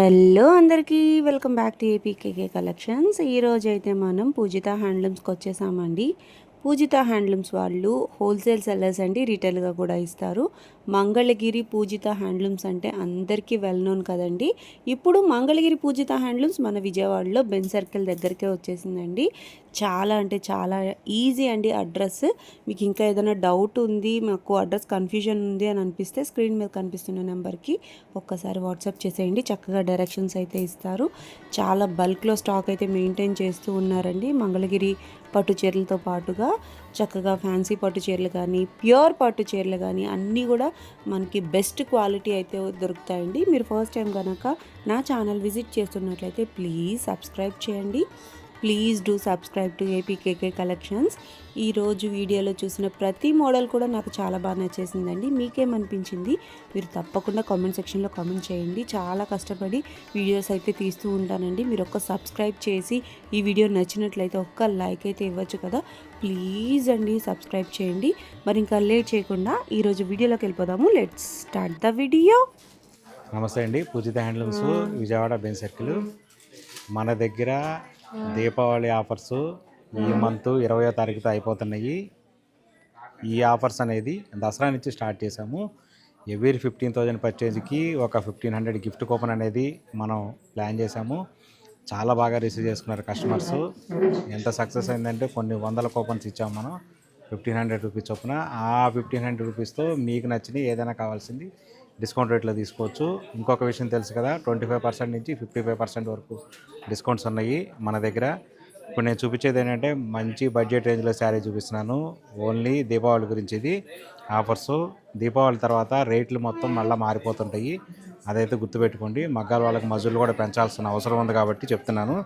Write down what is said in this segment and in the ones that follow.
Hello అందరికీ welcome back to APKK collections. ఈరోజు అయితే మనం పూజిత హ్యాండ్లూమ్స్కి వచ్చేసామండి. పూజిత హ్యాండ్లూమ్స్ వాళ్ళు హోల్సేల్ సెల్లర్స్ అండి, రీటైల్గా కూడా ఇస్తారు. మంగళగిరి పూజిత హ్యాండ్లూమ్స్ అంటే అందరికీ వెల్ నోన్ కదండి. ఇప్పుడు మంగళగిరి పూజిత హ్యాండ్లూమ్స్ మన విజయవాడలో బెన్ సర్కిల్ దగ్గరికే వచ్చేసిందండి. చాలా అంటే చాలా ఈజీ అండి అడ్రస్. మీకు ఇంకా ఏదైనా డౌట్ ఉంది, మాకు అడ్రస్ కన్ఫ్యూజన్ ఉంది అని అనిపిస్తే స్క్రీన్ మీద కనిపిస్తున్న నెంబర్కి ఒక్కసారి వాట్సాప్ చేసేయండి. చక్కగా డైరెక్షన్స్ అయితే ఇస్తారు. చాలా బల్క్లో స్టాక్ అయితే మెయింటైన్ చేస్తూ ఉన్నారండి. మంగళగిరి పట్టు చీరలతో పాటుగా చక్కగా ఫ్యాన్సీ పట్టు చీరలు కానీ, ప్యూర్ పట్టు చీరలు కానీ అన్నీ కూడా మనకి బెస్ట్ క్వాలిటీ అయితే దొరుకుతాయండి. మీరు ఫస్ట్ టైం కనుక నా ఛానల్ విజిట్ చేస్తున్నట్లయితే ప్లీజ్ సబ్స్క్రైబ్ చేయండి. Please do subscribe to APKK collections. ఈరోజు వీడియోలో చూసిన ప్రతి మోడల్ కూడా నాకు చాలా బాగా నచ్చేసిందండి. మీకేమనిపించింది మీరు తప్పకుండా కామెంట్ సెక్షన్లో కామెంట్ చేయండి. చాలా కష్టపడి వీడియోస్ అయితే తీస్తూ ఉంటానండి. మీరు ఒక్క సబ్స్క్రైబ్ చేసి ఈ వీడియో నచ్చినట్లయితే ఒక్క లైక్ అయితే ఇవ్వచ్చు కదా. ప్లీజ్ అండి సబ్స్క్రైబ్ చేయండి. మరి ఇంకా లేట్ చేయకుండా ఈరోజు వీడియోలోకి వెళ్ళిపోదాము. Let's start the video. నమస్తే అండి. పూజిత హ్యాండ్లూమ్స్ విజయవాడ బెన్ సర్కిల్. మన దగ్గర దీపావళి ఆఫర్స్ ఈ మంత్ 20వ తారీఖుతో అయిపోతున్నాయి. ఈ ఆఫర్స్ అనేది దసరా నుంచి స్టార్ట్ చేసాము. ఎవ్రీ 15,000 పర్చేజ్కి ఒక 1,500 గిఫ్ట్ కూపన్ అనేది మనం ప్లాన్ చేసాము. చాలా బాగా రిసీవ్ చేసుకున్నారు కస్టమర్స్. ఎంత సక్సెస్ అయిందంటే కొన్ని వందల కూపన్స్ ఇచ్చాము మనం 1,500 రూపీస్ చొప్పున. ఆ 1,500 రూపీస్తో మీకు నచ్చిన ఏదైనా కావాల్సింది డిస్కౌంట్ రేట్లో తీసుకోవచ్చు. ఇంకొక విషయం తెలుసు కదా, 25% నుంచి 55% వరకు డిస్కౌంట్స్ ఉన్నాయి మన దగ్గర. ఇప్పుడు నేను చూపించేది ఏంటంటే మంచి బడ్జెట్ రేంజ్లో శారీ చూపిస్తున్నాను. ఓన్లీ దీపావళి గురించి ఇది ఆఫర్స్. దీపావళి తర్వాత రేట్లు మొత్తం మళ్ళీ మారిపోతుంటాయి, అదైతే గుర్తుపెట్టుకోండి. మగ్గాల వాళ్ళకి మజులు కూడా పెంచాల్సిన అవసరం ఉంది కాబట్టి చెప్తున్నాను.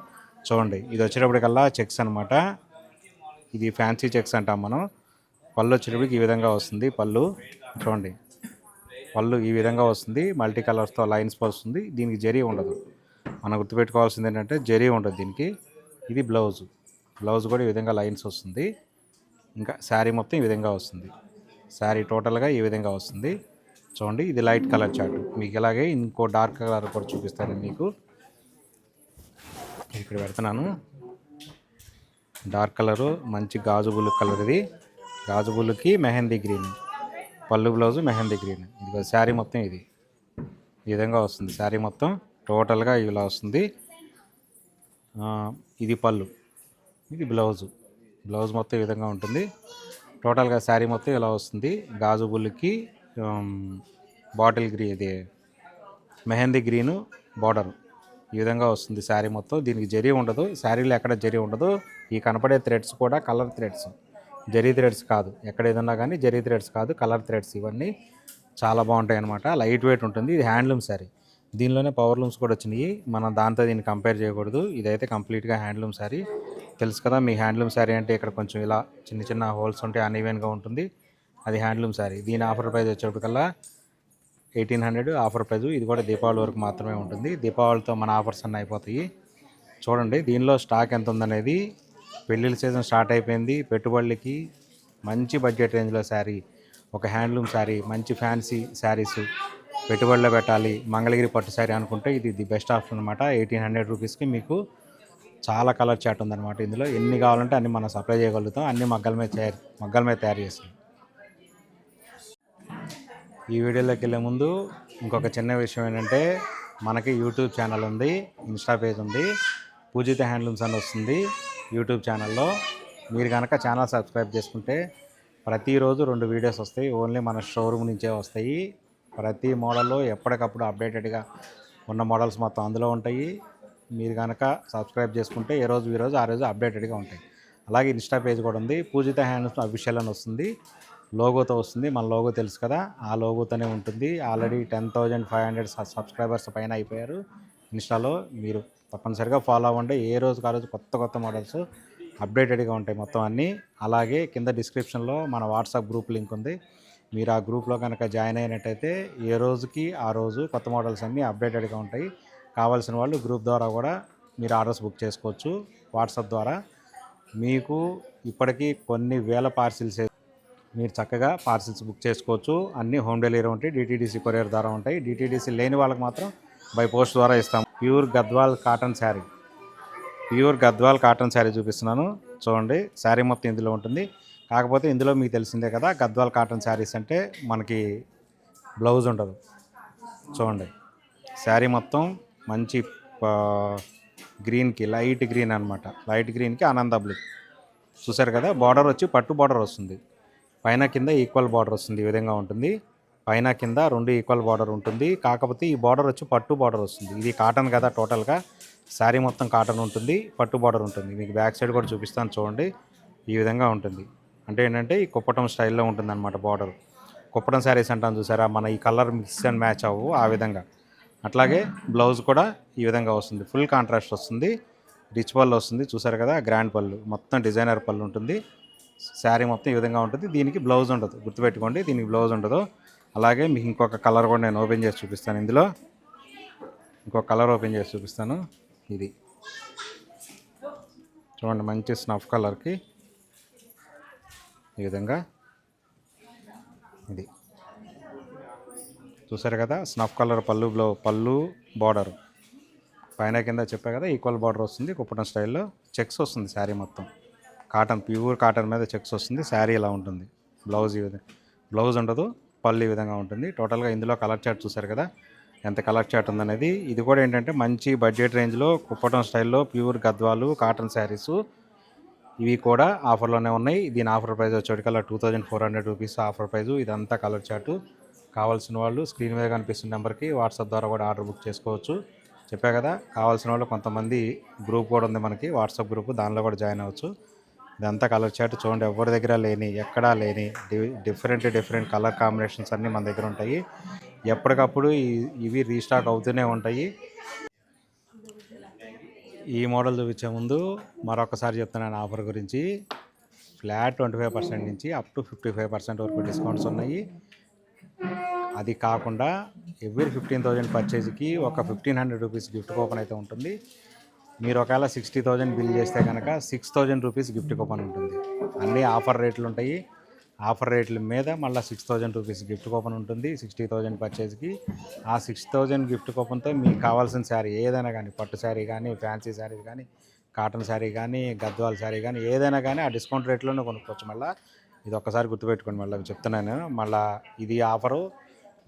చూడండి, ఇది వచ్చేటప్పటికల్లా చెక్స్ అనమాట. ఇది ఫ్యాన్సీ చెక్స్ అంటాం మనం. పళ్ళు వచ్చేటప్పటికి ఈ విధంగా వస్తుంది. పళ్ళు చూడండి, పళ్ళు ఈ విధంగా వస్తుంది. మల్టీ కలర్స్తో లైన్స్ వస్తుంది. దీనికి జరీ ఉండదు. మనం గుర్తుపెట్టుకోవాల్సింది ఏంటంటే జరీ ఉండదు దీనికి. ఇది బ్లౌజ్. బ్లౌజ్ కూడా ఈ విధంగా లైన్స్ వస్తుంది. ఇంకా శారీ మొత్తం ఈ విధంగా వస్తుంది. శారీ టోటల్గా ఈ విధంగా వస్తుంది. చూడండి, ఇది లైట్ కలర్ చార్ట్. మీకు ఇలాగే ఇంకో డార్క్ కలర్ కూడా చూపిస్తాను మీకు. ఇక్కడ పెడుతున్నాను. డార్క్ కలరు మంచి గాజు బుల్లు కలర్. ఇది గాజు బుల్లుకి మెహందీ గ్రీన్. పళ్ళు బ్లౌజు మెహందీ గ్రీన్. ఇది శారీ మొత్తం ఇది ఈ విధంగా వస్తుంది. శారీ మొత్తం టోటల్గా ఇలా వస్తుంది. ఇది పళ్ళు, ఇది బ్లౌజు. బ్లౌజ్ మొత్తం ఈ విధంగా ఉంటుంది. టోటల్గా శారీ మొత్తం ఇలా వస్తుంది. గాజు బుల్లుకి బాటిల్ గ్రీన్, ఇది మెహందీ గ్రీను బార్డర్ ఈ విధంగా వస్తుంది శారీ మొత్తం. దీనికి జరీ ఉండదు. శారీలో ఎక్కడ జరీ ఉండదు. ఈ కనపడే థ్రెడ్స్ కూడా కలర్ థ్రెడ్స్, జరీ థ్రెడ్స్ కాదు. ఎక్కడ ఏదన్నా కానీ జరీ థ్రెడ్స్ కాదు, కలర్ థ్రెడ్స్. ఇవన్నీ చాలా బాగుంటాయి అన్నమాట. లైట్ వెయిట్ ఉంటుంది. ఇది హ్యాండ్లూమ్ శారీ. దీనిలోనే పవర్ లూమ్స్ కూడా వచ్చినాయి. మనం దాంతో దీన్ని కంపేర్ చేయకూడదు. ఇదైతే కంప్లీట్గా హ్యాండ్లూమ్ శారీ. తెలుసు కదా మీ హ్యాండ్లూమ్ శారీ అంటే ఇక్కడ కొంచెం ఇలా చిన్న చిన్న హోల్స్ ఉంటే అన్ఈవెన్గా ఉంటుంది. అది హ్యాండ్లూమ్ శారీ. దీని ఆఫర్ ప్రైస్ వచ్చేప్పటికల్లా 1,800 ఆఫర్ ప్రైజు. ఇది కూడా దీపావళి వరకు మాత్రమే ఉంటుంది. దీపావళితో మన ఆఫర్స్ అన్నీ అయిపోతాయి. చూడండి దీనిలో స్టాక్ ఎంత ఉందనేది. పెళ్ళిళ్ళ సీజన్ స్టార్ట్ అయిపోయింది. పెట్టుబడులకి మంచి బడ్జెట్ రేంజ్లో శారీ, ఒక హ్యాండ్లూమ్ శారీ, మంచి ఫ్యాన్సీ శారీస్ పెట్టుబడిలో పెట్టాలి, మంగళగిరి పట్టు శారీ అనుకుంటే ఇది ది బెస్ట్ ఆప్షన్ అనమాట. 1,800 రూపీస్కి మీకు చాలా కలర్ చాట్ ఉందన్నమాట. ఇందులో ఎన్ని కావాలంటే అన్ని మనం సప్లై చేయగలుగుతాం. అన్ని మగ్గల మీద తయారు చేస్తాం. ఈ వీడియోలోకి వెళ్ళే ముందు ఇంకొక చిన్న విషయం ఏంటంటే, మనకి యూట్యూబ్ ఛానల్ ఉంది, ఇన్స్టా పేజ్ ఉంది. పూజిత హ్యాండ్లూమ్స్ అని వస్తుంది యూట్యూబ్ ఛానల్లో. మీరు కనుక ఛానల్ సబ్స్క్రైబ్ చేసుకుంటే ప్రతిరోజు 2 వీడియోస్ వస్తాయి. ఓన్లీ మన షోరూమ్ నుంచే వస్తాయి. ప్రతి మోడల్లో ఎప్పటికప్పుడు అప్డేటెడ్గా ఉన్న మోడల్స్ మొత్తం అందులో ఉంటాయి. మీరు కనుక సబ్స్క్రైబ్ చేసుకుంటే ఈ రోజు ఆ రోజు అప్డేటెడ్గా ఉంటాయి. అలాగే ఇన్స్టా పేజ్ కూడా ఉంది, పూజిత హ్యాండ్లూమ్స్ అఫీషియల్ అని వస్తుంది. లోగోతో వస్తుంది. మన లోగో తెలుసు కదా, ఆ లోగోతోనే ఉంటుంది. ఆల్రెడీ 10,500 సబ్స్క్రైబర్స్ పైన అయిపోయారు ఇన్స్టాలో. మీరు తప్పనిసరిగా ఫాలో అవ్వండి. ఏ రోజుకి ఆ రోజు కొత్త మోడల్స్ అప్డేటెడ్గా ఉంటాయి మొత్తం అన్నీ. అలాగే కింద డిస్క్రిప్షన్లో మన వాట్సాప్ గ్రూప్ లింక్ ఉంది. మీరు ఆ గ్రూప్లో కనుక జాయిన్ అయినట్టయితే ఏ రోజుకి ఆ రోజు కొత్త మోడల్స్ అన్నీ అప్డేటెడ్గా ఉంటాయి. కావాల్సిన వాళ్ళు గ్రూప్ ద్వారా కూడా మీరు ఆర్డర్స్ బుక్ చేసుకోవచ్చు. వాట్సాప్ ద్వారా మీకు ఇప్పటికీ కొన్ని వేల పార్సిల్స్ మీరు చక్కగా పార్సిల్స్ బుక్ చేసుకోవచ్చు. అన్నీ హోమ్ డెలివరీ ఉంటాయి. డిటీడీసీ కొరియర్ ద్వారా ఉంటాయి. డిటీడీసీ లేని వాళ్ళకి మాత్రం బై పోస్ట్ ద్వారా ఇస్తాము. Pure Gadwal cotton sari, pure Gadwal cotton sari చూపిస్తున్నాను చూడండి. శారీ మొత్తం ఇందులో ఉంటుంది. కాకపోతే ఇందులో మీకు తెలిసిందే కదా, గద్వాల్ కాటన్ శారీస్ అంటే మనకి బ్లౌజ్ ఉండదు. చూడండి శారీ మొత్తం మంచి గ్రీన్కి, లైట్ గ్రీన్ అనమాట, లైట్ గ్రీన్కి ఆనంద బ్లూ చూసారు కదా. బార్డర్ వచ్చి పట్టు బార్డర్ వస్తుంది, పైన కింద ఈక్వల్ బార్డర్ వస్తుంది. ఈ విధంగా ఉంటుంది. పైన కింద రెండు ఈక్వల్ బార్డర్ ఉంటుంది. కాకపోతే ఈ బార్డర్ వచ్చి పట్టు బార్డర్ వస్తుంది. ఇది కాటన్ కదా, టోటల్గా శారీ మొత్తం కాటన్ ఉంటుంది, పట్టు బార్డర్ ఉంటుంది. మీకు బ్యాక్ సైడ్ కూడా చూపిస్తాను చూడండి. ఈ విధంగా ఉంటుంది. అంటే ఏంటంటే ఈ కుప్పటం స్టైల్లో ఉంటుంది అనమాట బార్డర్. కుప్పటం శారీస్ అంటాను చూసారా, మన ఈ కలర్ మిక్స్ అండ్ మ్యాచ్ అవ్వు ఆ విధంగా. అట్లాగే బ్లౌజ్ కూడా ఈ విధంగా వస్తుంది, ఫుల్ కాంట్రాస్ట్ వస్తుంది. రిచ్ పళ్ళు వస్తుంది చూసారు కదా, గ్రాండ్ పళ్ళు, మొత్తం డిజైనర్ పళ్ళు ఉంటుంది. శారీ మొత్తం ఈ విధంగా ఉంటుంది. దీనికి బ్లౌజ్ ఉండదు, గుర్తుపెట్టుకోండి, దీనికి బ్లౌజ్ ఉండదు. అలాగే మీకు ఇంకొక కలర్ కూడా నేను ఓపెన్ చేసి చూపిస్తాను. ఇందులో ఇంకొక కలర్ ఓపెన్ చేసి చూపిస్తాను. ఇది చూడండి, మంచి స్నఫ్ కలర్కి ఈ విధంగా ఇది చూసారు కదా, స్నఫ్ కలర్ పళ్ళు బార్డర్ పైన కింద చెప్పా కదా, ఈక్వల్ బార్డర్ వస్తుంది. కుప్పటం స్టైల్లో చెక్స్ వస్తుంది. శారీ మొత్తం కాటన్, ప్యూర్ కాటన్ మీద చెక్స్ వస్తుంది. శారీ ఇలా ఉంటుంది. బ్లౌజ్ ఈ విధంగా, బ్లౌజ్ ఉండదు, పళ్ళు ఈ విధంగా ఉంటుంది. టోటల్గా ఇందులో కలర్ చార్ట్ చూసారు కదా, ఎంత కలర్ చార్ట్ ఉందనేది. ఇది కూడా ఏంటంటే మంచి బడ్జెట్ రేంజ్లో కుప్పటం స్టైల్లో ప్యూర్ గద్వాలు కాటన్ శారీసు, ఇవి కూడా ఆఫర్లోనే ఉన్నాయి. దీని ఆఫర్ ప్రైస్ వచ్చేటికల్లా 2400 రూపీస్ ఆఫర్ ప్రైజు. ఇదంతా కలర్ చార్టు. కావాల్సిన వాళ్ళు స్క్రీన్ మీద కనిపిస్తున్న నెంబర్కి వాట్సాప్ ద్వారా కూడా ఆర్డర్ బుక్ చేసుకోవచ్చు. చెప్పా కదా, కావాల్సిన వాళ్ళు కొంతమంది గ్రూప్ కూడా ఉంది మనకి, వాట్సాప్ గ్రూప్, దానిలో కూడా జాయిన్ అవ్వచ్చు. ఇదంతా కలర్ చార్ట్ చూడండి, ఎవరి దగ్గర లేని, ఎక్కడా లేని డిఫరెంట్ కలర్ కాంబినేషన్స్ అన్నీ మన దగ్గర ఉంటాయి. ఎప్పటికప్పుడు ఇవి రీస్టాక్ అవుతూనే ఉంటాయి. ఈ మోడల్ చూపించే ముందు మరొకసారి చెప్తున్నాను ఆఫర్ గురించి. ఫ్లాట్ 25% నుంచి అప్ టు 55% వరకు డిస్కౌంట్స్ ఉన్నాయి. అది కాకుండా ఎవ్రీ 15,000 పర్చేజ్కి ఒక 1,500 రూపీస్ గిఫ్ట్ కూపన్ అయితే ఉంటుంది. మీరు ఒకవేళ 60,000 బిల్ చేస్తే కనుక 6,000 రూపీస్ గిఫ్ట్ కూపన్ ఉంటుంది. అన్నీ ఆఫర్ రేట్లు ఉంటాయి. ఆఫర్ రేట్ల మీద మళ్ళీ 6,000 రూపీస్ గిఫ్ట్ కూపన్ ఉంటుంది 60,000 పర్చేజ్కి. ఆ 6,000 గిఫ్ట్ కూపన్తో మీకు కావాల్సిన శారీ ఏదైనా కానీ, పట్టు శారీ కానీ, ఫ్యాన్సీ శారీ కానీ, కాటన్ శారీ కానీ, గద్వాల్ శారీ కానీ, ఏదైనా కానీ ఆ డిస్కౌంట్ రేట్లోనే కొనుక్కోవచ్చు. మళ్ళీ ఇది ఒక్కసారి గుర్తుపెట్టుకోండి, మళ్ళీ చెప్తున్నాను. మళ్ళీ ఇది ఆఫరు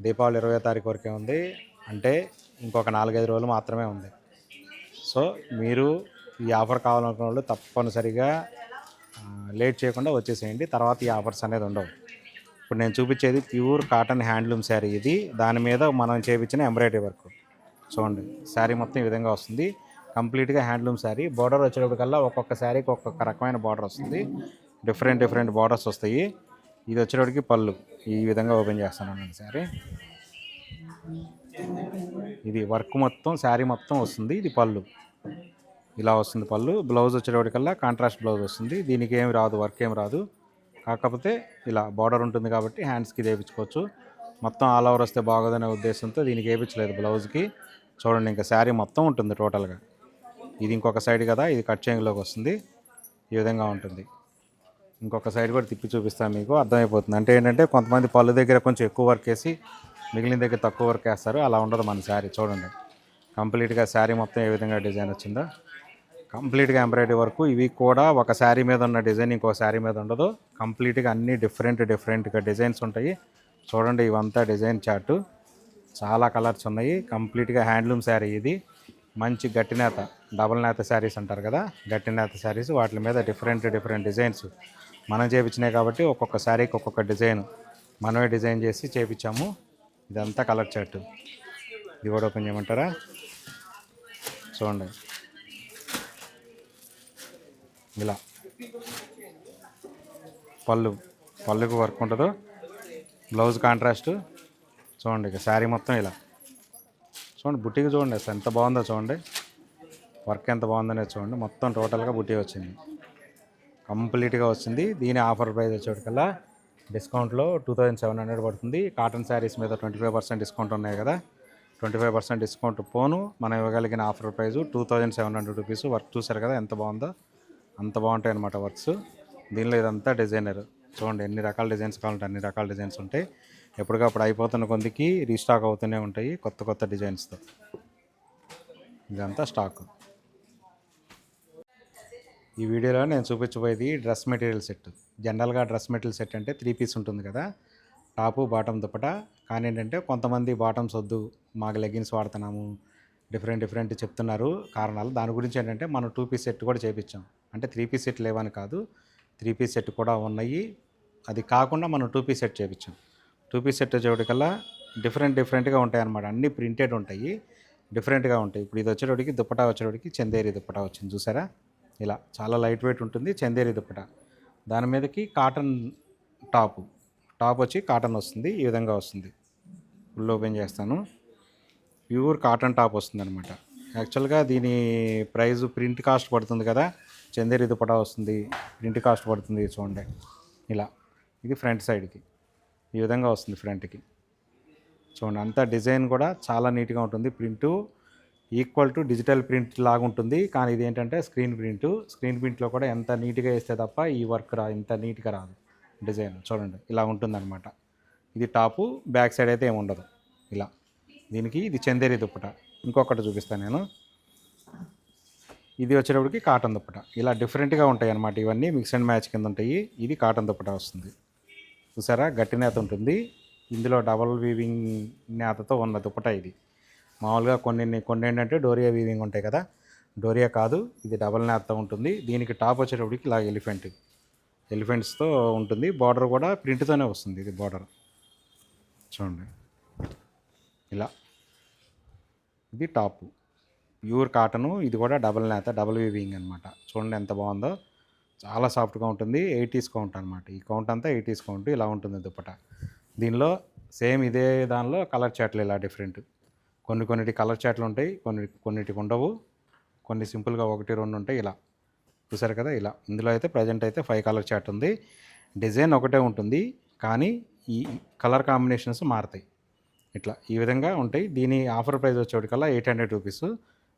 దీపావళి 20వ తారీఖు వరకే ఉంది. అంటే ఇంకొక 4-5 రోజులు మాత్రమే ఉంది. సో మీరు ఈ ఆఫర్ కావాలనుకున్న వాళ్ళు తప్పనిసరిగా లేట్ చేయకుండా వచ్చేసేయండి. తర్వాత ఈ ఆఫర్స్ అనేది ఉండవు. ఇప్పుడు నేను చూపించేది ప్యూర్ కాటన్ హ్యాండ్లూమ్ శారీ. ఇది దాని మీద మనం చేయించిన ఎంబ్రాయిడరీ వర్క్ చూడండి. శారీ మొత్తం ఈ విధంగా వస్తుంది, కంప్లీట్గా హ్యాండ్లూమ్ శారీ. బార్డర్ వచ్చేటప్పటికల్లా ఒక్కొక్క శారీకి ఒక్కొక్క రకమైన బార్డర్ వస్తుంది, డిఫరెంట్ బార్డర్స్ వస్తాయి. ఇది వచ్చేటప్పటికి పళ్ళు ఈ విధంగా ఓపెన్ చేస్తాను శారీ. ఇది వర్క్ మొత్తం శారీ మొత్తం వస్తుంది. ఇది పళ్ళు ఇలా వస్తుంది. పళ్ళు బ్లౌజ్ వచ్చేటప్పటికల్లా కాంట్రాస్ట్ బ్లౌజ్ వస్తుంది. దీనికి ఏమి రాదు, వర్క్ ఏమి రాదు. కాకపోతే ఇలా బార్డర్ ఉంటుంది కాబట్టి హ్యాండ్స్కి వేయించుకోవచ్చు. మొత్తం ఆల్ ఓవర్ వస్తే బాగోదనే ఉద్దేశంతో దీనికి వేయించలేదు బ్లౌజ్కి. చూడండి, ఇంకా శారీ మొత్తం ఉంటుంది టోటల్గా. ఇది ఇంకొక సైడ్ కదా, ఇది కట్ చేయింగ్లోకి వస్తుంది. ఈ విధంగా ఉంటుంది. ఇంకొక సైడ్ కూడా తిప్పి చూపిస్తాను, మీకు అర్థమైపోతుంది. అంటే ఏంటంటే కొంతమంది పళ్ళు దగ్గర కొంచెం ఎక్కువ వర్క్ వేసి మిగిలిన దగ్గర తక్కువ వర్క్ వేస్తారు. అలా ఉండదు మన శారీ. చూడండి, కంప్లీట్గా శారీ మొత్తం ఏ విధంగా డిజైన్ వచ్చిందో, కంప్లీట్గా ఎంబ్రాయిడరీ వర్క్. ఇవి కూడా ఒక శారీ మీద ఉన్న డిజైన్ ఇంకో శారీ మీద ఉండదు. కంప్లీట్గా అన్నీ డిఫరెంట్గా డిజైన్స్ ఉంటాయి. చూడండి, ఇవంతా డిజైన్ చార్టు, చాలా కలర్స్ ఉన్నాయి. కంప్లీట్గా హ్యాండ్లూమ్ శారీ. ఇది మంచి గట్టి నేత, డబల్ నేత శారీస్ అంటారు కదా, గట్టి నేత శారీస్. వాటి మీద డిఫరెంట్ డిజైన్స్ మనం చేయించినాయి కాబట్టి ఒక్కొక్క శారీకి ఒక్కొక్క డిజైన్ మనమే డిజైన్ చేసి చేయించాము. ఇదంతా కలర్ చార్ట్. ఇది కూడా ఓపెన్ చేయమంటారా? చూడండి, ఇలా పళ్ళుకు వర్క్ ఉంటుందో, బ్లౌజ్ కాంట్రాస్ట్. చూడండి, ఇక శారీ మొత్తం ఇలా చూడండి. బుట్టికి చూడండి అసలు ఎంత బాగుందో చూడండి, వర్క్ ఎంత బాగుందనేది చూడండి. మొత్తం టోటల్గా బుట్టి వచ్చింది, కంప్లీట్గా వచ్చింది. దీని ఆఫర్ ప్రైస్ వచ్చేటికల్లా డిస్కౌంట్లో 2,700 పడుతుంది. కాటన్ శారీస్ మీద 25% డిస్కౌంట్ ఉన్నాయి కదా, 25% డిస్కౌంట్ పోను మనం ఇవ్వగలిగిన ఆఫర్ ప్రైజు 2,700 రూపీస్. వర్క్ చూసారు కదా ఎంత బాగుందో, అంత బాగుంటాయి అన్నమాట వర్క్స్. దీనిలో ఇదంతా డిజైనర్. చూడండి, ఎన్ని రకాల డిజైన్స్ కావాలంటే అన్ని రకాల డిజైన్స్ ఉంటాయి. ఎప్పటికప్పుడు అయిపోతున్న కొందికి రీస్టాక్ అవుతూనే ఉంటాయి కొత్త డిజైన్స్తో. ఇదంతా స్టాక్. ఈ వీడియోలో నేను చూపించబోయేది డ్రెస్ మెటీరియల్ సెట్. జనరల్గా డ్రెస్ మెటీరియల్ సెట్ అంటే 3 పీస్ ఉంటుంది కదా, టాపు బాటమ్ దుపట. కానీ ఏంటంటే కొంతమంది బాటమ్స్ వద్దు, మాకు లెగిన్స్ వాడుతున్నాము, డిఫరెంట్ చెప్తున్నారు కారణాలు. దాని గురించి ఏంటంటే మనం 2 పీస్ సెట్ కూడా చేయించాం. అంటే 3 పీస్ సెట్ లేవని కాదు, 3 పీస్ సెట్ కూడా ఉన్నాయి. అది కాకుండా మనం 2 పీస్ సెట్ చేయించాం. 2 పీస్ సెట్ వచ్చేటికల్లా డిఫరెంట్గా ఉంటాయి అన్నమాట. అన్నీ ప్రింటెడ్ ఉంటాయి, డిఫరెంట్గా ఉంటాయి. ఇప్పుడు ఇది వచ్చేటోడికి దుపటా వచ్చేటోడికి చందేరి దుపటా వచ్చింది చూసారా. ఇలా చాలా లైట్ వెయిట్ ఉంటుంది చందేరి దుపట. దాని మీదకి కాటన్ టాప్ వచ్చి కాటన్ వస్తుంది. ఈ విధంగా వస్తుంది. ఫుల్ ఓపెన్ చేస్తాను. ప్యూర్ కాటన్ టాప్ వస్తుంది అనమాట. యాక్చువల్గా దీని ప్రైస్ ప్రింట్ కాస్ట్ పడుతుంది కదా, చందేరి దుపట వస్తుంది, ప్రింట్ కాస్ట్ పడుతుంది. చూడండి ఇలా. ఇది ఫ్రంట్ సైడ్కి ఈ విధంగా వస్తుంది. ఫ్రంట్కి చూడండి, అంతా డిజైన్ కూడా చాలా నీట్గా ఉంటుంది. Print equal to digital print లాగా ఉంటుంది. కానీ ఇది ఏంటంటే స్క్రీన్ ప్రింట్లో కూడా ఎంత నీట్గా వేస్తే తప్ప ఈ వర్క్ ఇంత నీట్గా రాదు. డిజైన్ చూడండి ఇలా ఉంటుందన్నమాట. ఇది టాపు, బ్యాక్ సైడ్ అయితే ఏముండదు. ఇలా దీనికి ఇది చందేరి దుప్పట. ఇంకొకటి చూపిస్తాను నేను. ఇది వచ్చేటప్పటికి కాటన్ దుప్పట. ఇలా డిఫరెంట్గా ఉంటాయి అన్నమాట. ఇవన్నీ మిక్స్ అండ్ మ్యాచ్ కింద ఉంటాయి. ఇది కాటన్ దుప్పట వస్తుంది. చూసారా, గట్టి నేత ఉంటుంది. ఇందులో డబల్ వీవింగ్ నేతతో ఉన్న దుప్పట ఇది. మామూలుగా కొన్ని ఏంటంటే డోరియా వీవింగ్ ఉంటాయి కదా, డోరియా కాదు, ఇది డబల్ నేతతో ఉంటుంది. దీనికి టాప్ వచ్చేటప్పటికి ఇలా ఎలిఫెంట్స్తో ఉంటుంది. బార్డర్ కూడా ప్రింట్తోనే వస్తుంది. ఇది బార్డర్ చూడండి ఇలా. ఇది టాపు ప్యూర్ కాటను. ఇది కూడా డబల్ నేత, డబల్ వీవింగ్ అనమాట. చూడండి ఎంత బాగుందో, చాలా సాఫ్ట్గా ఉంటుంది. 80s కౌంట్ అనమాట. ఈ కౌంట్ అంతా 80s కౌంట్. ఇలా ఉంటుంది దుప్పట. దీనిలో సేమ్ ఇదే దానిలో కలర్ చాట్లు ఇలా డిఫరెంట్. కొన్నిటికి కలర్ చాట్లు ఉంటాయి, కొన్నిటికి ఉండవు. కొన్ని సింపుల్గా 1, 2 ఉంటాయి. ఇలా చూసారు కదా ఇలా. ఇందులో అయితే ప్రజెంట్ అయితే 5 కలర్ చాట్ ఉంది. డిజైన్ ఒకటే ఉంటుంది, కానీ ఈ కలర్ కాంబినేషన్స్ మారుతాయి. ఇట్లా ఈ విధంగా ఉంటాయి. దీని ఆఫర్ ప్రైస్ వచ్చేటికల్లా 800 రూపీస్.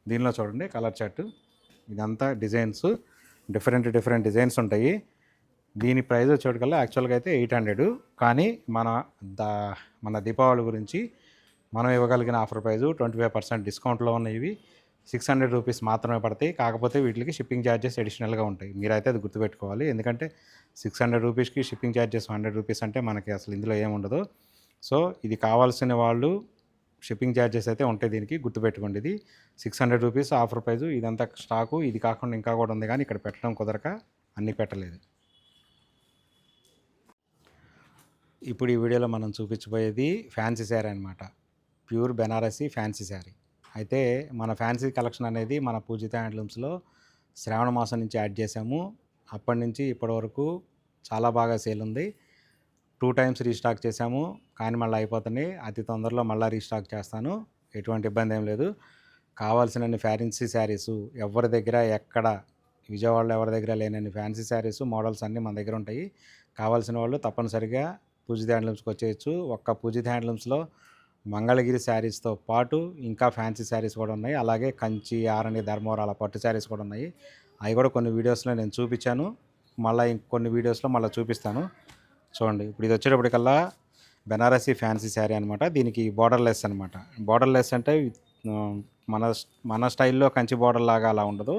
దీనిలో చూడండి కలర్ చార్ట్. ఇదంతా డిజైన్స్, డిఫరెంట్ డిజైన్స్ ఉంటాయి. దీని ప్రైస్ వచ్చేటికల్లా యాక్చువల్గా అయితే 800. కానీ మన దీపావళి గురించి మనం ఇవ్వగలిగిన ఆఫర్ ప్రైజు 25% డిస్కౌంట్లో ఉన్నాయి. 600 రూపీస్ మాత్రమే పడతాయి. కాకపోతే వీటికి షిప్పింగ్ ఛార్జెస్ అడిషనల్గా ఉంటాయి. మీరైతే అది గుర్తుపెట్టుకోవాలి. ఎందుకంటే 600 రూపీస్కి షిప్పింగ్ ఛార్జెస్ 100 రూపీస్ అంటే మనకి అసలు ఇందులో ఏముండదు. సో ఇది కావాల్సిన వాళ్ళు షిప్పింగ్ ఛార్జెస్ అయితే ఉంటాయి. దీనికి గుర్తుపెట్టుకోండి. ఇది 600 రూపీస్ ఆఫర్ ప్రైజు. ఇదంతా స్టాకు. ఇది కాకుండా ఇంకా కూడా ఉంది, కానీ ఇక్కడ పెట్టడం కుదరక అన్నీ పెట్టలేదు. ఇప్పుడు ఈ వీడియోలో మనం చూపించబోయేది ఫ్యాన్సీ శారీ అనమాట. Pure Banarasi fancy sari. అయితే మన ఫ్యాన్సీ కలెక్షన్ అనేది మన పూజిత హ్యాండ్లూమ్స్లో శ్రావణ మాసం నుంచి యాడ్ చేసాము. అప్పటి నుంచి ఇప్పటి వరకు చాలా బాగా సేల్ ఉంది. 2 టైమ్స్ రీస్టాక్ చేసాము, కానీ మళ్ళీ అయిపోతున్నాయి. అతి తొందరలో మళ్ళీ రీస్టాక్ చేస్తాను. ఎటువంటి ఇబ్బంది ఏం లేదు. కావాల్సినన్ని ఫ్యాన్సీ శారీసు ఎవరి దగ్గర ఎక్కడ విజయవాడలో ఎవరి దగ్గర లేనన్ని ఫ్యాన్సీ శారీసు మోడల్స్ అన్నీ మన దగ్గర ఉంటాయి. కావాల్సిన వాళ్ళు తప్పనిసరిగా పూజిత హ్యాండ్లూమ్స్కి వచ్చేయచ్చు. ఒక్క పూజిత హ్యాండ్లూమ్స్లో మంగళగిరి శారీస్తో పాటు ఇంకా ఫ్యాన్సీ శారీస్ కూడా ఉన్నాయి. అలాగే కంచి, ఆరణి, ధర్మవరాల పట్టు శారీస్ కూడా ఉన్నాయి. అవి కూడా కొన్ని వీడియోస్లో నేను చూపించాను. మళ్ళీ ఇంకొన్ని వీడియోస్లో మళ్ళీ చూపిస్తాను. చూడండి, ఇప్పుడు ఇది వచ్చేటప్పటికల్లా బెనారసీ ఫ్యాన్సీ శారీ అనమాట. దీనికి బార్డర్ లెస్ అనమాట. బార్డర్ లెస్ అంటే మన స్టైల్లో కంచి బార్డర్ లాగా అలా ఉండదు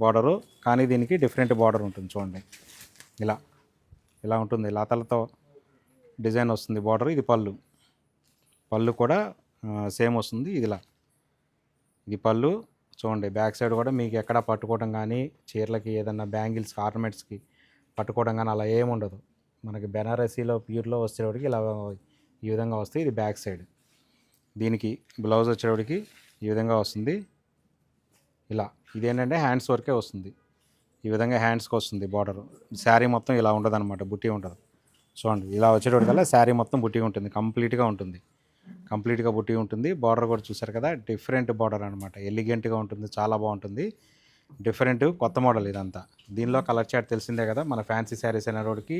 బార్డరు, కానీ దీనికి డిఫరెంట్ బార్డర్ ఉంటుంది. చూడండి ఇలా ఉంటుంది. లతలతో డిజైన్ వస్తుంది బార్డర్. ఇది పళ్ళు కూడా సేమ్ వస్తుంది. ఇది పళ్ళు. చూడండి బ్యాక్ సైడ్ కూడా మీకు ఎక్కడ పట్టుకోవడం కానీ, చీరలకి ఏదన్నా బ్యాంగిల్స్కి, ఆర్నమెంట్స్కి పట్టుకోవడం కానీ అలా ఏముండదు. మనకి బెనారసీలో ప్యూర్లో వచ్చేవాడికి ఇలా ఈ విధంగా వస్తాయి. ఇది బ్యాక్ సైడ్. దీనికి బ్లౌజ్ వచ్చేవాడికి ఈ విధంగా వస్తుంది. ఇదేంటంటే హ్యాండ్స్ వరకే వస్తుంది. ఈ విధంగా హ్యాండ్స్కి వస్తుంది బార్డర్. శారీ మొత్తం ఇలా ఉండదు అనమాట, బుట్టి ఉంటుంది. చూడండి ఇలా వచ్చేటోడికల్లా శారీ మొత్తం బుట్టి ఉంటుంది, కంప్లీట్గా బుట్టి ఉంటుంది. బార్డర్ కూడా చూసారు కదా, డిఫరెంట్ బార్డర్ అనమాట. ఎలిగెంట్గా ఉంటుంది, చాలా బాగుంటుంది. డిఫరెంట్ కొత్త మోడల్ ఇదంతా. దీనిలో కలర్ చార్ట్ తెలిసిందే కదా, మన ఫ్యాన్సీ శారీస్ అయిన రోడ్కి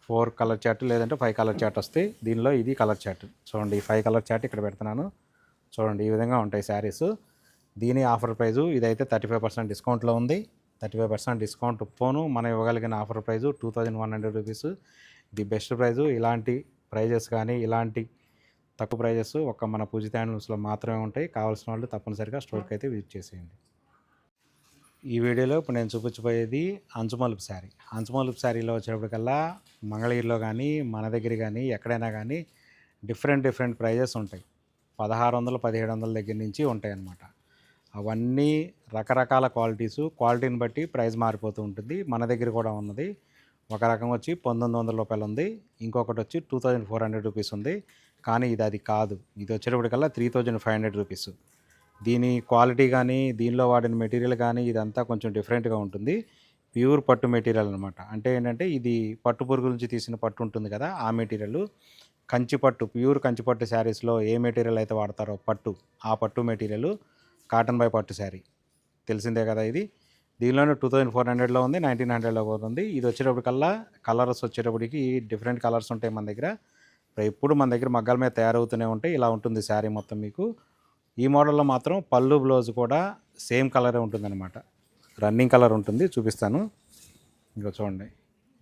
4 కలర్ చార్ట్ లేదంటే 5 కలర్ చార్ట్ వస్తాయి. దీనిలో ఇది కలర్ చార్ట్. చూడండి ఈ 5 కలర్ చార్ట్ ఇక్కడ పెడుతున్నాను. చూడండి ఈ విధంగా ఉంటాయి శారీస్. దీని ఆఫర్ ప్రైజు ఇదైతే 35% డిస్కౌంట్లో ఉంది. 35% డిస్కౌంట్ పోను మనం ఇవ్వగలిగిన ఆఫర్ ప్రైజు 2100 రూపీస్. ఇది బెస్ట్ ప్రైజు. ఇలాంటి ప్రైజెస్ కానీ ఇలాంటి తక్కువ ప్రైజెస్ ఒక్క మన పూజిత హ్యాండ్లూమ్స్లో మాత్రమే ఉంటాయి. కావాల్సిన వాళ్ళు తప్పనిసరిగా స్టోర్కి అయితే విజిట్ చేసేయండి. ఈ వీడియోలో ఇప్పుడు నేను చూపించబోయేది అంచుమలుపు శారీ. అంచుమలుపు శారీలో వచ్చేటప్పటికల్లా మంగళగిరిలో కానీ మన దగ్గర కానీ ఎక్కడైనా కానీ డిఫరెంట్ ప్రైజెస్ ఉంటాయి. 1600 1700 దగ్గర నుంచి ఉంటాయి అన్నమాట. అవన్నీ రకరకాల క్వాలిటీని బట్టి ప్రైస్ మారిపోతూ ఉంటుంది. మన దగ్గర కూడా ఉన్నది. ఒక రకం వచ్చి 1900 రూపాయలు ఉంది, ఇంకొకటి వచ్చి 2400 రూపీస్ ఉంది. కానీ అది కాదు. ఇది వచ్చేటప్పటికల్లా 3500 రూపీస్. దీని క్వాలిటీ కానీ దీనిలో వాడిన మెటీరియల్ కానీ ఇదంతా కొంచెం డిఫరెంట్గా ఉంటుంది. ప్యూర్ పట్టు మెటీరియల్ అనమాట. అంటే ఏంటంటే ఇది పట్టు పురుగు నుంచి తీసిన పట్టు ఉంటుంది కదా, ఆ మెటీరియల్ కంచిపట్టు, ప్యూర్ కంచిపట్టు శారీస్లో ఏ మెటీరియల్ అయితే వాడతారో ఆ పట్టు మెటీరియల్ కాటన్ బై పట్టు శారీ తెలిసిందే కదా. ఇది దీనిలోనే 2400లో ఉంది, 1900లో కూడా ఉంది. ఇది వచ్చేటప్పటికల్లా కలర్స్ వచ్చేటప్పటికి డిఫరెంట్ కలర్స్ ఉంటాయి మన దగ్గర. ఎప్పుడు మన దగ్గర మగ్గాల మీద తయారవుతూనే ఉంటాయి. ఇలా ఉంటుంది శారీ మొత్తం మీకు. ఈ మోడల్లో మాత్రం పళ్ళు బ్లౌజ్ కూడా సేమ్ కలరే ఉంటుందన్నమాట. రన్నింగ్ కలర్ ఉంటుంది, చూపిస్తాను. ఇంకో చూడండి,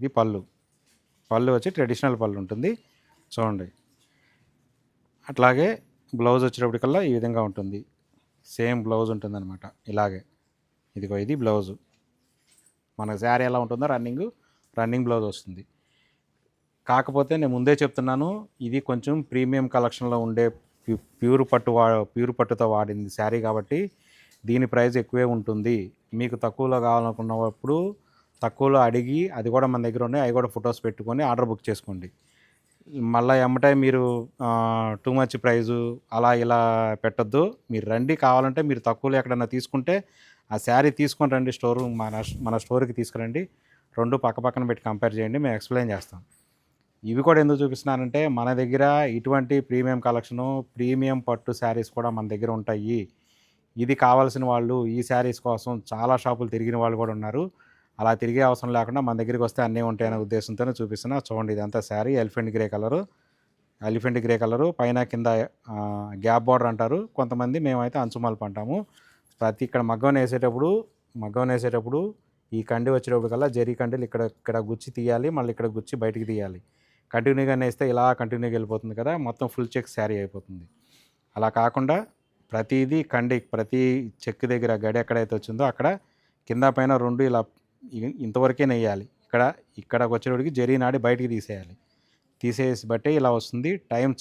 ఇది పళ్ళు వచ్చి ట్రెడిషనల్ పళ్ళు ఉంటుంది చూడండి. అట్లాగే బ్లౌజ్ వచ్చేటప్పటికల్లా ఈ విధంగా ఉంటుంది. సేమ్ బ్లౌజ్ ఉంటుందన్నమాట ఇలాగే. ఇదిగో ఇది బ్లౌజు. మన శారీ ఎలా ఉంటుందో రన్నింగ్ బ్లౌజ్ వస్తుంది. కాకపోతే నేను ముందే చెప్తున్నాను, ఇది కొంచెం ప్రీమియం కలెక్షన్లో ఉండే ప్యూర్ పట్టుతో వాడింది శారీ కాబట్టి దీని ప్రైస్ ఎక్కువే ఉంటుంది. మీకు తక్కువలో కావాలనుకున్నప్పుడు తక్కువలో అడిగి, అది కూడా మన దగ్గర ఉన్నాయి, అవి కూడా ఫొటోస్ పెట్టుకొని ఆర్డర్ బుక్ చేసుకోండి. మళ్ళీ ఎమ్మటే మీరు టూ మచ్ ప్రైజు అలా ఇలా పెట్టొద్దు. మీరు రండి, కావాలంటే మీరు తక్కువలో ఎక్కడైనా తీసుకుంటే ఆ శారీ తీసుకొని రండి, మన స్టోర్కి తీసుకురండి. రెండు పక్కన పెట్టి కంపేర్ చేయండి, మేము ఎక్స్ప్లెయిన్ చేస్తాం. ఇవి కూడా ఎందుకు చూపిస్తున్నానంటే మన దగ్గర ఇటువంటి ప్రీమియం కలెక్షను, ప్రీమియం పట్టు శారీస్ కూడా మన దగ్గర ఉంటాయి. ఇది కావాల్సిన వాళ్ళు ఈ శారీస్ కోసం చాలా షాపులు తిరిగిన వాళ్ళు కూడా ఉన్నారు. అలా తిరిగే అవసరం లేకుండా మన దగ్గరికి వస్తే అన్నీ ఉంటాయనే ఉద్దేశంతోనే చూపిస్తున్నా. చూడండి, ఇదంతా శారీ ఎలిఫెంట్ గ్రే కలరు పైన కింద గ్యాప్ బార్డర్ అంటారు కొంతమంది, మేమైతే అంచుమలుపు అంటాము. ఇక్కడ మగ్గం వేసేటప్పుడు ఈ కండి వచ్చేటప్పటికల్లా జరీ కండిలు ఇక్కడ గుచ్చి తీయాలి, మళ్ళీ ఇక్కడ గుచ్చి బయటికి తీయాలి. కంటిన్యూగా వేస్తే ఇలా కంటిన్యూగా వెళ్ళిపోతుంది కదా, మొత్తం ఫుల్ చెక్ శారీ అయిపోతుంది. అలా కాకుండా ప్రతి చెక్ దగ్గర గడి ఎక్కడైతే వచ్చిందో అక్కడ కింద పైన రెండు ఇలా ఇంతవరకే నెయ్యాలి. ఇక్కడ వచ్చేటప్పటికి జరీ నాడి బయటికి తీసేసి బట్టే ఇలా వస్తుంది.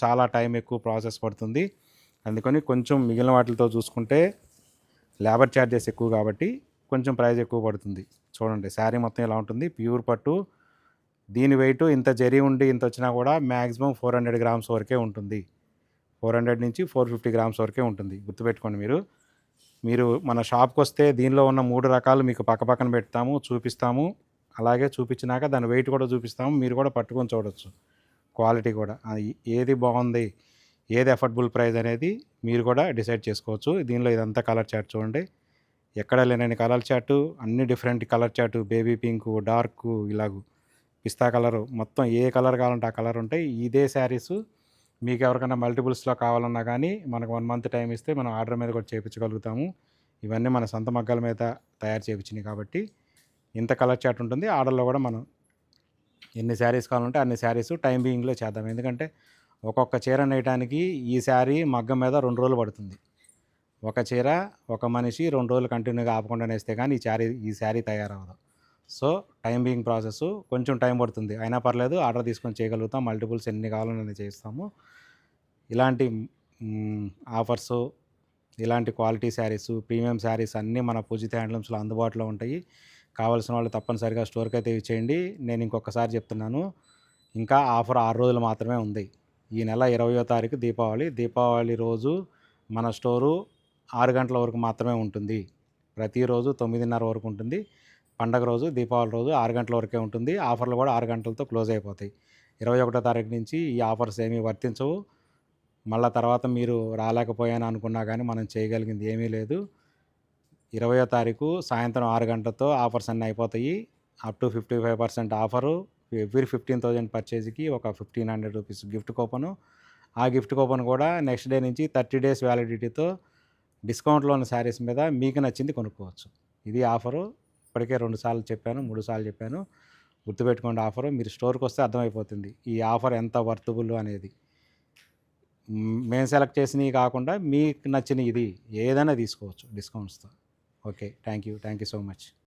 చాలా టైం ఎక్కువ ప్రాసెస్ పడుతుంది. అందుకని కొంచెం మిగిలిన వాటితో చూసుకుంటే లేబర్ ఛార్జెస్ ఎక్కువ కాబట్టి కొంచెం ప్రైస్ ఎక్కువ పడుతుంది. చూడండి, శారీ మొత్తం ఇలా ఉంటుంది, ప్యూర్ పట్టు. దీని వెయిట్ ఇంత జరీ ఉండి ఇంత వచ్చినా కూడా మ్యాక్సిమం 400 గ్రామ్స్ వరకే ఉంటుంది. 400 నుంచి 450 గ్రామ్స్ వరకే ఉంటుంది. గుర్తుపెట్టుకోండి. మీరు మన షాప్కి వస్తే దీనిలో ఉన్న 3 రకాలు మీకు పక్కన పెడతాము, చూపిస్తాము. అలాగే చూపించినాక దాని వెయిట్ కూడా చూపిస్తాము. మీరు కూడా పట్టుకొని చూడవచ్చు క్వాలిటీ కూడా, ఏది బాగుంది, ఏది అఫోర్డబుల్ ప్రైస్ అనేది మీరు కూడా డిసైడ్ చేసుకోవచ్చు. దీనిలో ఇదంతా కలర్ చార్ట్ చూడండి, ఎక్కడ లేనని కలర్ చార్టు, అన్ని different colour chart, baby pink, dark, ఇలాగూ పిస్తా కలరు, మొత్తం ఏ కలర్ కావాలంటే ఆ కలర్ ఉంటాయి. ఇదే శారీసు మీకు ఎవరికైనా మల్టిపుల్స్లో కావాలన్నా కానీ మనకు 1 మంత్ టైం ఇస్తే మనం ఆర్డర్ మీద కూడా చేయించగలుగుతాము. ఇవన్నీ మన సొంత మగ్గాల మీద తయారు చేయించినాయి కాబట్టి ఇంత కలర్ చార్ట్ ఉంటుంది. ఆర్డర్లో కూడా మనం ఎన్ని శారీస్ కావాలంటే అన్ని శారీస్ టైం బీయింగ్లో చేద్దాం. ఎందుకంటే ఒక్కొక్క చీర నేయటానికి ఈ శారీ మగ్గం మీద 2 రోజులు పడుతుంది. ఒక చీర ఒక మనిషి 2 రోజులు కంటిన్యూగా ఆపకుండా నేస్తే కానీ ఈ శారీ తయారవ్వదు. సో టైం బీయింగ్ ప్రాసెస్ కొంచెం టైం పడుతుంది. అయినా పర్లేదు, ఆర్డర్ తీసుకొని చేయగలుగుతాం. మల్టిపుల్స్ ఎన్ని కావాలని చేస్తాము. ఇలాంటి ఆఫర్సు, ఇలాంటి క్వాలిటీ శారీసు, ప్రీమియం శారీస్ అన్నీ మన పూజిత హ్యాండ్లూమ్స్లో అందుబాటులో ఉంటాయి. కావాల్సిన వాళ్ళు తప్పనిసరిగా స్టోర్కి అయితే ఇచ్చేయండి. నేను ఇంకొకసారి చెప్తున్నాను, ఇంకా ఆఫర్ 6 రోజులు మాత్రమే ఉంది. ఈ నెల 20వ తారీఖు దీపావళి రోజు మన స్టోరు 6 గంటల వరకు మాత్రమే ఉంటుంది. ప్రతిరోజు 9:30 వరకు ఉంటుంది. పండగ రోజు, దీపావళి రోజు 6 గంటల వరకే ఉంటుంది. ఆఫర్లు కూడా 6 గంటలతో క్లోజ్ అయిపోతాయి. 21వ తారీఖు నుంచి ఈ ఆఫర్స్ ఏమీ వర్తించవు. మళ్ళీ తర్వాత మీరు రాలేకపోయాను అనుకున్నా కానీ మనం చేయగలిగింది ఏమీ లేదు. 20వ తారీఖు సాయంత్రం 6 గంటలతో ఆఫర్స్ అన్నీ అయిపోతాయి. Up to 55% offer. ఎవ్రీ 15,000 పర్చేజ్కి ఒక 1,500 రూపీస్ గిఫ్ట్ కూపను. ఆ గిఫ్ట్ కూపన్ కూడా నెక్స్ట్ డే నుంచి 30 డేస్ వ్యాలిడిటీతో డిస్కౌంట్లో ఉన్న శారీస్ మీద మీకు నచ్చింది కొనుక్కోవచ్చు. ఇది ఆఫరు. ఇప్పటికే 2 సార్లు చెప్పాను, 3 సార్లు చెప్పాను. గుర్తుపెట్టుకోండి ఆఫరు. మీరు స్టోర్కి వస్తే అర్థమైపోతుంది ఈ ఆఫర్ ఎంత వర్తబుల్ అనేది. మేము సెలెక్ట్ చేసినవి కాకుండా మీకు నచ్చిన ఇది ఏదైనా తీసుకోవచ్చు డిస్కౌంట్స్తో. Okay, thank you so much.